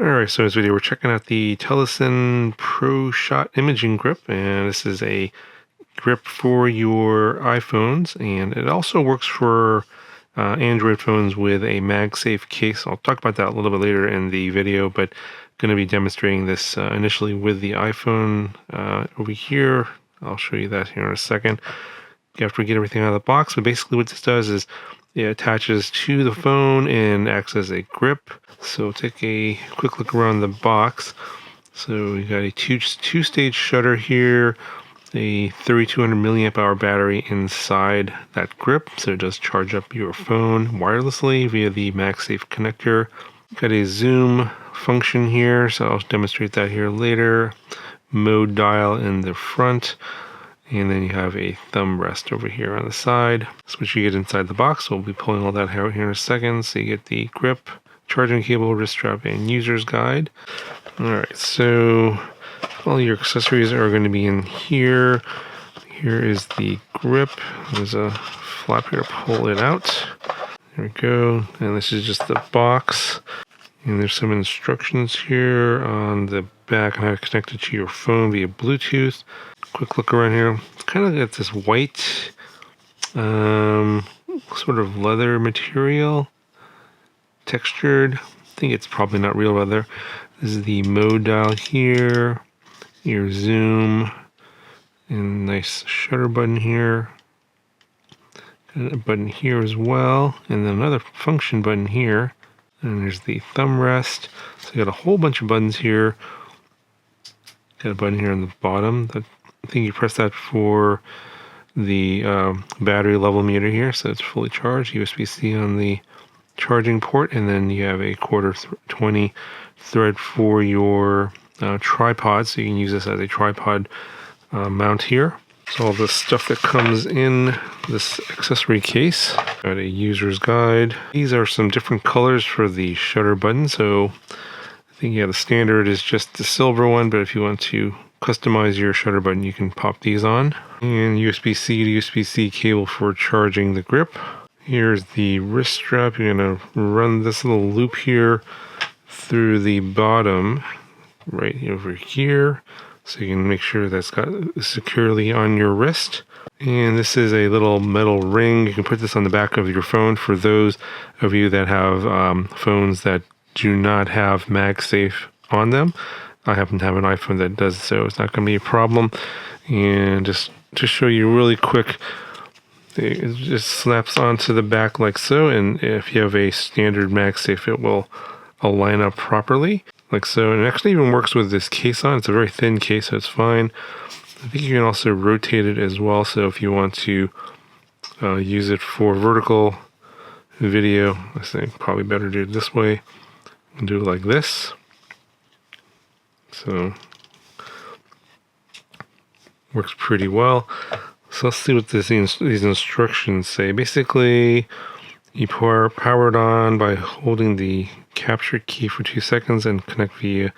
Alright, so in this video we're checking out the TELESIN Pro Shot Imaging Grip, and this is a grip for your iPhones, and it also works for Android phones with a MagSafe case. I'll talk about that a little bit later in the video, but going to be demonstrating this initially with the iPhone over here. I'll show you that here in a second after we get everything out of the box. But basically what this does is it attaches to the phone and acts as a grip. So take a quick look around the box. So we got a two-stage shutter here, a 3200 milliamp hour battery inside that grip, so it does charge up your phone wirelessly via the MagSafe connector. Got a zoom function here, so I'll demonstrate that here later. Mode dial in the front, and then you have a thumb rest over here on the side. That's what you get inside the box. We'll be pulling all that out here in a second. So you get the grip, charging cable, wrist strap, and user's guide. Alright, so all your accessories are going to be in here. Here is the grip. There's a flap here to pull it out. There we go. And this is just the box. And there's some instructions here on the back on how to connect it to your phone via Bluetooth. Quick look around here. It's kind of got this white sort of leather material, textured. I think it's probably not real leather. This is the mode dial here, your zoom, and nice shutter button here. Got a button here as well, and then another function button here. And there's the thumb rest. So you got a whole bunch of buttons here. Got a button here on the bottom. I think you press that for the battery level meter here, so it's fully charged. USB-C on the charging port, and then you have a quarter 20 thread for your tripod, so you can use this as a tripod mount here. So all the stuff that comes in this accessory case. Got a user's guide. These are some different colors for the shutter button. So I think the standard is just the silver one, but if you want to customize your shutter button, you can pop these on. And USB-C to USB-C cable for charging the grip. Here's the wrist strap. You're gonna run this little loop here through the bottom, right over here. So you can make sure that's got securely on your wrist. And this is a little metal ring. You can put this on the back of your phone for those of you that have phones that do not have MagSafe on them. I happen to have an iPhone that does, so it's not going to be a problem. And just to show you really quick, it just snaps onto the back like so. And if you have a standard MagSafe, it will align up properly. Like so, and it actually even works with this case on. It's a very thin case, so it's fine. I think you can also rotate it as well, so if you want to use it for vertical video, I think probably better do it this way and do it like this. So, works pretty well. So let's see what these instructions say. Basically, you power it on by holding the capture key for 2 seconds and connect via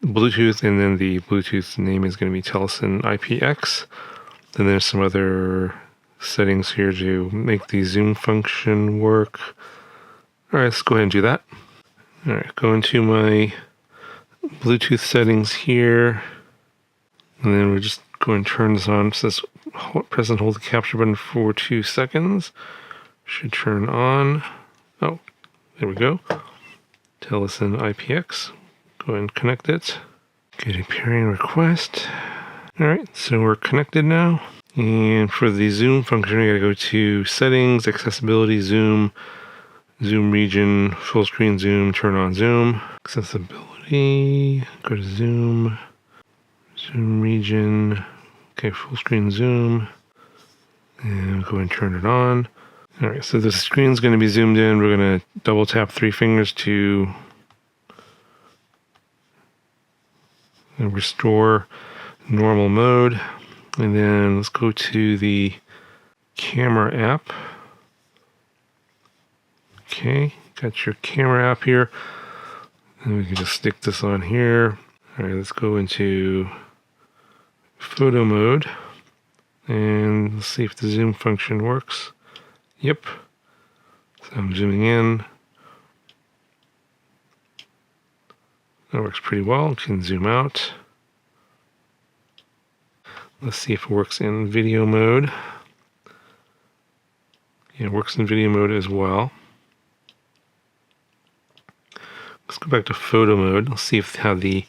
Bluetooth, and then the Bluetooth name is going to be TELESIN IPX. Then there's some other settings here to make the zoom function work. Alright, let's go ahead and do that. Alright, go into my Bluetooth settings here, and then we're just going to turn this on. It says press and hold the capture button for 2 seconds. Should turn on. Oh, there we go. TELESIN IPX. Go ahead and connect it. Get a pairing request. Alright, so we're connected now. And for the zoom function, we gotta go to settings, accessibility, zoom, zoom region, full screen zoom, turn on zoom. Accessibility, go to zoom, zoom region, okay, full screen zoom, and go ahead and turn it on. Alright, so the screen's going to be zoomed in. We're going to double tap 3 fingers to restore normal mode. And then let's go to the camera app. Okay, got your camera app here. And we can just stick this on here. Alright, let's go into photo mode. And let's see if the zoom function works. Yep. So I'm zooming in. That works pretty well. You can zoom out. Let's see if it works in video mode. Yeah, it works in video mode as well. Let's go back to photo mode. Let's see how the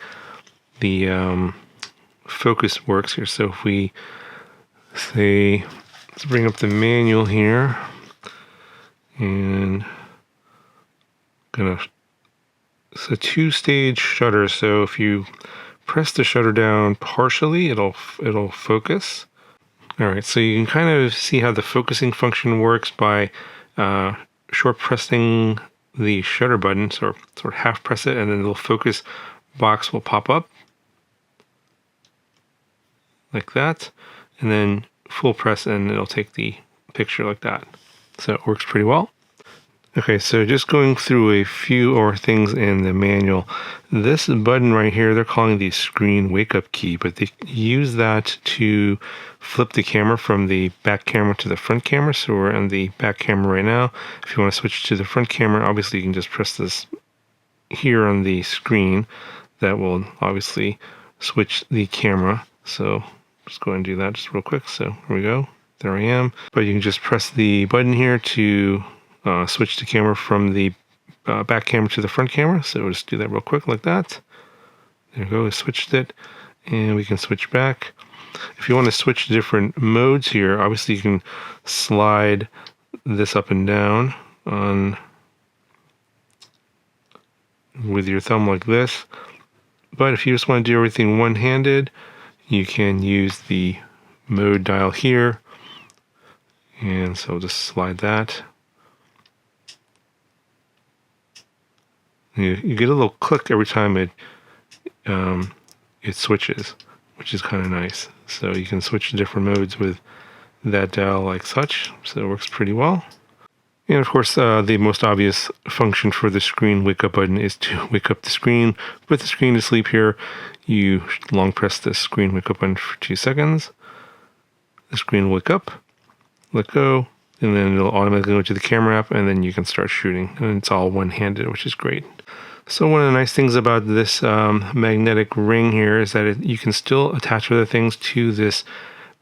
focus works here. So if we say, let's bring up the manual here, and it's a two-stage shutter. So if you press the shutter down partially, it'll focus. All right, so you can kind of see how the focusing function works by short pressing the shutter button, sort of half press it, and then the little focus box will pop up like that, and then full press and it'll take the picture like that. So it works pretty well. Okay, so just going through a few more things in the manual. This button right here, they're calling the screen wake up key, but they use that to flip the camera from the back camera to the front camera. So we're on the back camera right now. If you want to switch to the front camera, obviously you can just press this here on the screen. That will obviously switch the camera. So just go ahead and do that just real quick. So here we go. There I am. But you can just press the button here to switch the camera from the back camera to the front camera. So we'll just do that real quick like that. There we go, we switched it, and we can switch back. If you want to switch to different modes here, obviously you can slide this up and down with your thumb like this. But if you just want to do everything one-handed, you can use the mode dial here. And so just slide that. You get a little click every time it switches, which is kind of nice. So you can switch to different modes with that dial like such. So it works pretty well. And of course, the most obvious function for the screen wake up button is to wake up the screen. Put the screen to sleep here. You long press the screen wake up button for 2 seconds. The screen will wake up, let go, and then it'll automatically go to the camera app, and then you can start shooting. And it's all one-handed, which is great. So one of the nice things about this magnetic ring here is that you can still attach other things to this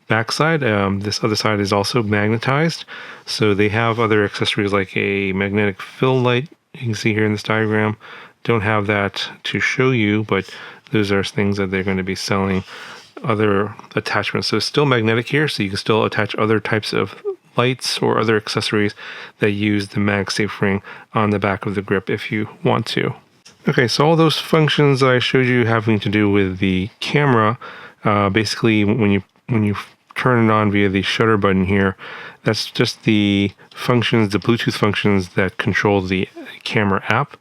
backside. This other side is also magnetized. So they have other accessories like a magnetic fill light. You can see here in this diagram. Don't have that to show you, but those are things that they're going to be selling, other attachments. So it's still magnetic here, so you can still attach other types of lights or other accessories that use the MagSafe ring on the back of the grip if you want to. Okay, so all those functions I showed you having to do with the camera, basically when you turn it on via the shutter button here, that's just the functions, the Bluetooth functions that control the camera app.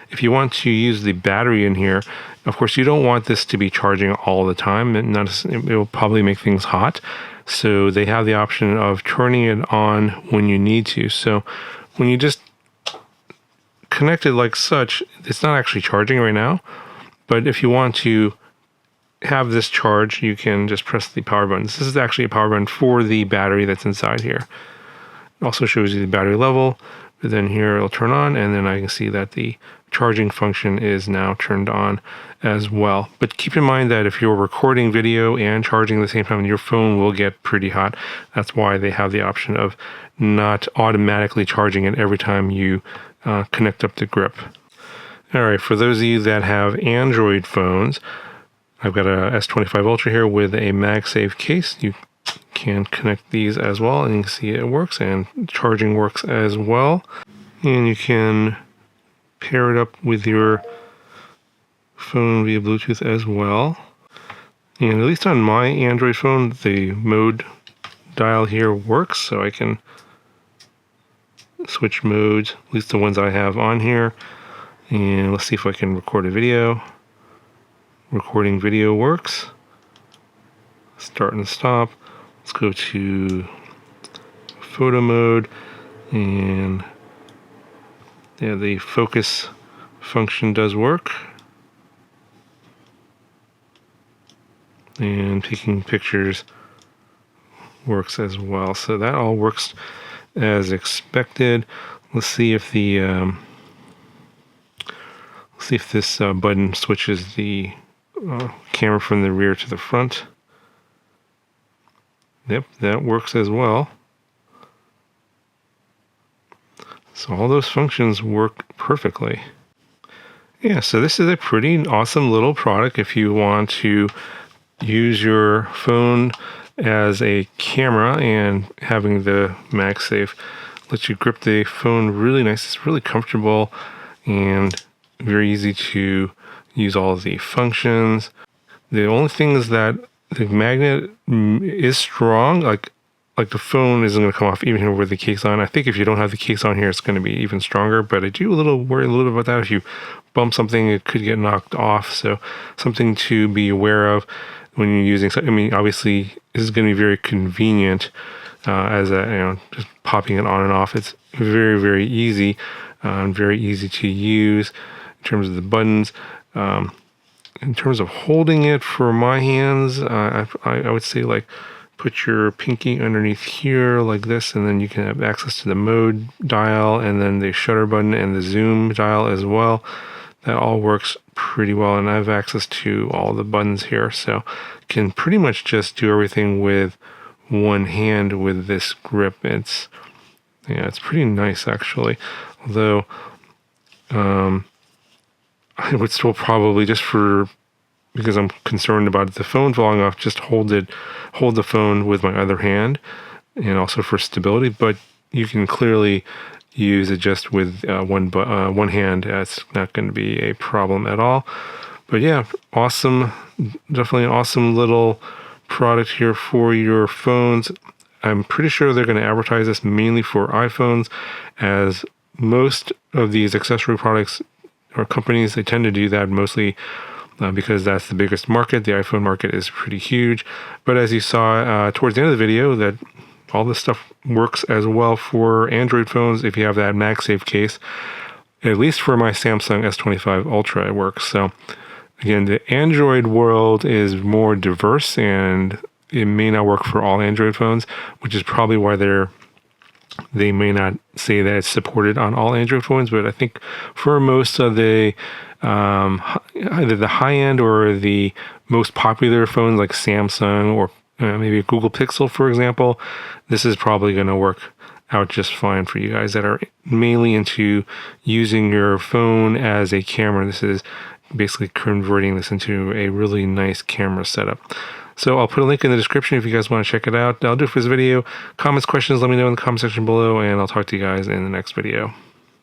If you want to use the battery in here, of course you don't want this to be charging all the time, and it will probably make things hot. So they have the option of turning it on when you need to. So when you just connect it like such, it's not actually charging right now. But if you want to have this charge, you can just press the power button. This is actually a power button for the battery that's inside here. It also shows you the battery level. But then here it'll turn on, and then I can see that the charging function is now turned on as well. But keep in mind that if you're recording video and charging at the same time, your phone will get pretty hot. That's why they have the option of not automatically charging it every time you connect up the grip. All right, for those of you that have Android phones, I've got a S25 Ultra here with a MagSafe case. You can connect these as well, and you can see it works, and charging works as well. And you can pair it up with your phone via Bluetooth as well. And at least on my Android phone, the mode dial here works, so I can switch modes, at least the ones I have on here. And let's see if I can record a video. Recording video works. Start and stop. Let's go to photo mode, and yeah, the focus function does work. And taking pictures works as well. So that all works as expected. Let's see if the See if this button switches the camera from the rear to the front. Yep, that works as well. So all those functions work perfectly. Yeah, so this is a pretty awesome little product if you want to use your phone as a camera, and having the MagSafe lets you grip the phone really nice. It's really comfortable and very easy to use all of the functions. The only thing is that the magnet is strong, like the phone isn't going to come off even here with the case on. I think if you don't have the case on here, it's going to be even stronger, but I do worry a little bit about that. If you bump something, it could get knocked off. So something to be aware of when you're using. I mean, obviously, this is going to be very convenient as just popping it on and off. It's very, very easy and very easy to use in terms of the buttons. In terms of holding it for my hands, I would say like put your pinky underneath here like this, and then you can have access to the mode dial and then the shutter button and the zoom dial as well. That all works pretty well, and I have access to all the buttons here, so can pretty much just do everything with one hand with this grip. It's pretty nice actually, although I would still probably, because I'm concerned about the phone falling off, just hold the phone with my other hand, and also for stability. But you can clearly use it just with one hand. It's not going to be a problem at all. But yeah, awesome, definitely an awesome little product here for your phones. I'm pretty sure they're going to advertise this mainly for iPhones, as most of these accessory products or companies, they tend to do that mostly because that's the biggest market. The iPhone market is pretty huge. But as you saw towards the end of the video, that all this stuff works as well for Android phones if you have that MagSafe case. At least for my Samsung S25 Ultra, it works. So again, the Android world is more diverse, and it may not work for all Android phones, which is probably why they may not say that it's supported on all Android phones. But I think for most of the either the high-end or the most popular phones like Samsung or maybe a Google Pixel, for example, this is probably going to work out just fine for you guys that are mainly into using your phone as a camera. This is basically converting this into a really nice camera setup. So I'll put a link in the description if you guys want to check it out. That'll do it for this video. Comments, questions, let me know in the comment section below, and I'll talk to you guys in the next video.